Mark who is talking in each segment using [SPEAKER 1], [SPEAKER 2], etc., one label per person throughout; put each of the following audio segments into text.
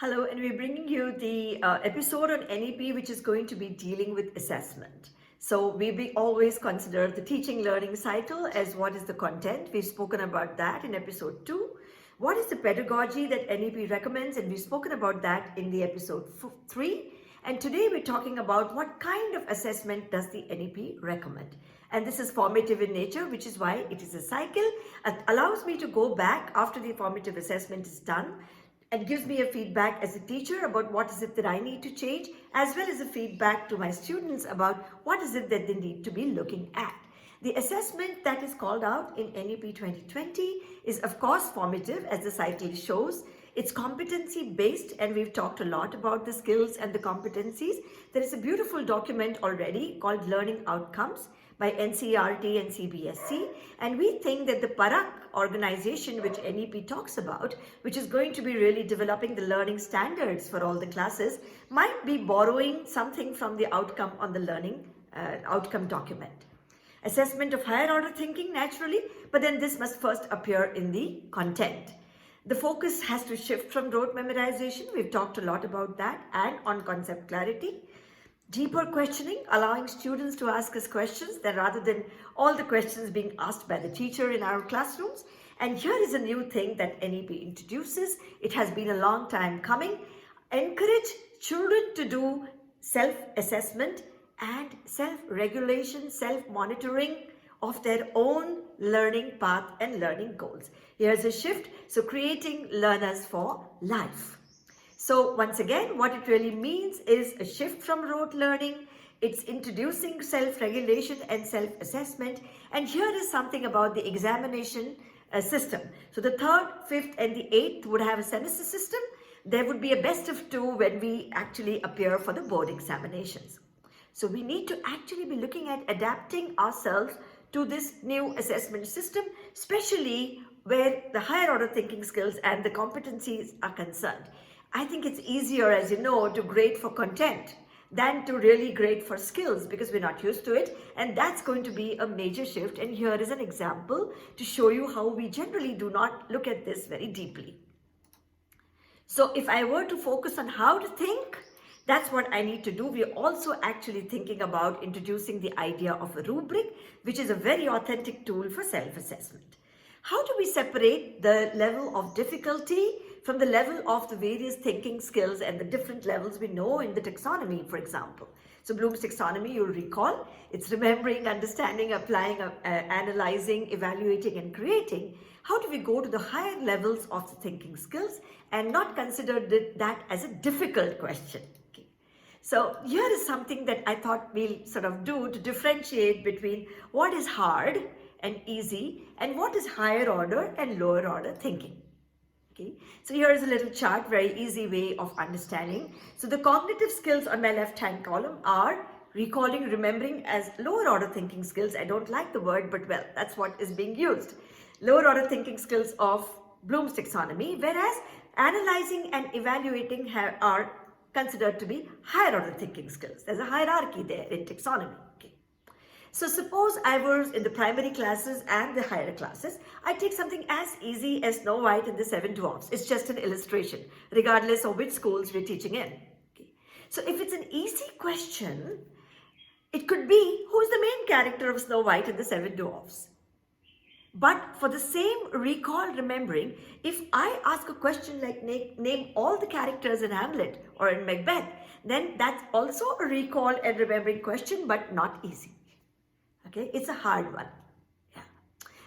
[SPEAKER 1] Hello, and we're bringing you the episode on NEP, which is going to be dealing with assessment. So we always consider the teaching learning cycle as what is the content. We've spoken about that in episode 2. What is the pedagogy that NEP recommends? And we've spoken about that in the episode 3. And today we're talking about what kind of assessment does the NEP recommend. And this is formative in nature, which is why it is a cycle. It allows me to go back after the formative assessment is done and gives me a feedback as a teacher about what is it that I need to change, as well as a feedback to my students about what is it that they need to be looking at. The assessment that is called out in NEP 2020 is of course formative, as the cycle shows. It's competency based, and we've talked a lot about the skills and the competencies. There is a beautiful document already called Learning Outcomes by NCERT and CBSE, and we think that the PARAK organization which NEP talks about, which is going to be really developing the learning standards for all the classes, might be borrowing something from the outcome on the learning outcome document. Assessment of higher order thinking, naturally, but then this must first appear in the content. The focus has to shift from rote memorization, we've talked a lot about that, and on concept clarity. Deeper questioning, allowing students to ask us questions rather than all the questions being asked by the teacher in our classrooms. And here is a new thing that NEP introduces. It has been a long time coming. Encourage children to do self-assessment and self-regulation, self-monitoring of their own learning path and learning goals. Here's a shift. So creating learners for life. So once again, what it really means is a shift from rote learning. It's introducing self-regulation and self-assessment. And here is something about the examination system. So the 3rd, 5th and the 8th would have a semester system. There would be a best of 2 when we actually appear for the board examinations. So we need to actually be looking at adapting ourselves to this new assessment system, especially where the higher order thinking skills and the competencies are concerned. I think it's easier, as you know, to grade for content than to really grade for skills because we're not used to it, and that's going to be a major shift. And here is an example to show you how we generally do not look at this very deeply. So if I were to focus on how to think, that's what I need to do. We're also actually thinking about introducing the idea of a rubric, which is a very authentic tool for self-assessment. How do we separate the level of difficulty from the level of the various thinking skills and the different levels we know in the taxonomy, for example? So Bloom's taxonomy, you'll recall, it's remembering, understanding, applying, analyzing, evaluating, and creating. How do we go to the higher levels of the thinking skills and not consider that as a difficult question? So here is something that I thought we'll sort of do to differentiate between what is hard and easy and what is higher order and lower order thinking. Okay. So here is a little chart, very easy way of understanding. So the cognitive skills on my left-hand column are recalling, remembering as lower order thinking skills. I don't like the word, but well, that's what is being used. Lower order thinking skills of Bloom's taxonomy, whereas analyzing and evaluating are considered to be higher order thinking skills. There's a hierarchy there in taxonomy. Okay. So suppose I was in the primary classes and the higher classes, I take something as easy as Snow White and the 7 Dwarfs. It's just an illustration, regardless of which schools we're teaching in. Okay. So if it's an easy question, it could be, who's the main character of Snow White and the 7 Dwarfs? But for the same recall remembering, if I ask a question like name all the characters in Hamlet or in Macbeth, then that's also a recall and remembering question, but not easy. Okay, it's a hard one. Yeah.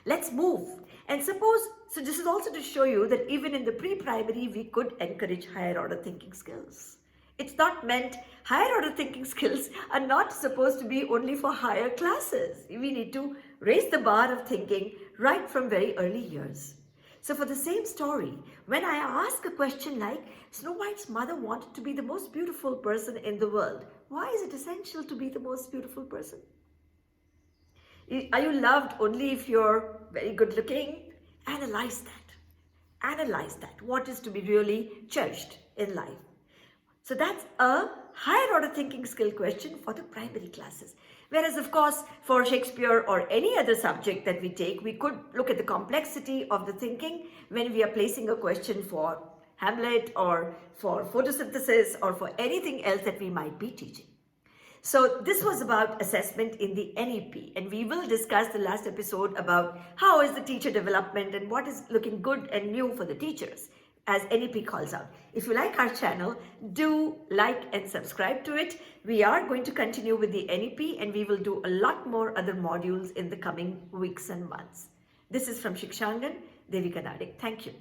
[SPEAKER 1] Let's move. And suppose, so this is also to show you that even in the pre-primary, we could encourage higher order thinking skills. It's not meant, higher order thinking skills are not supposed to be only for higher classes. We need to raise the bar of thinking right from very early years. So for the same story, when I ask a question like, Snow White's mother wanted to be the most beautiful person in the world, why is it essential to be the most beautiful person? Are you loved only if you're very good looking? Analyze that. Analyze that. What is to be really cherished in life? So that's a higher order thinking skill question for the primary classes. Whereas, of course, for Shakespeare or any other subject that we take, we could look at the complexity of the thinking when we are placing a question for Hamlet or for photosynthesis or for anything else that we might be teaching. So this was about assessment in the NEP, and we will discuss the last episode about how is the teacher development and what is looking good and new for the teachers as NEP calls out. If you like our channel, do like and subscribe to it. We are going to continue with the NEP and we will do a lot more other modules in the coming weeks and months. This is from Shikshangan, Devika, Nadig. Thank you.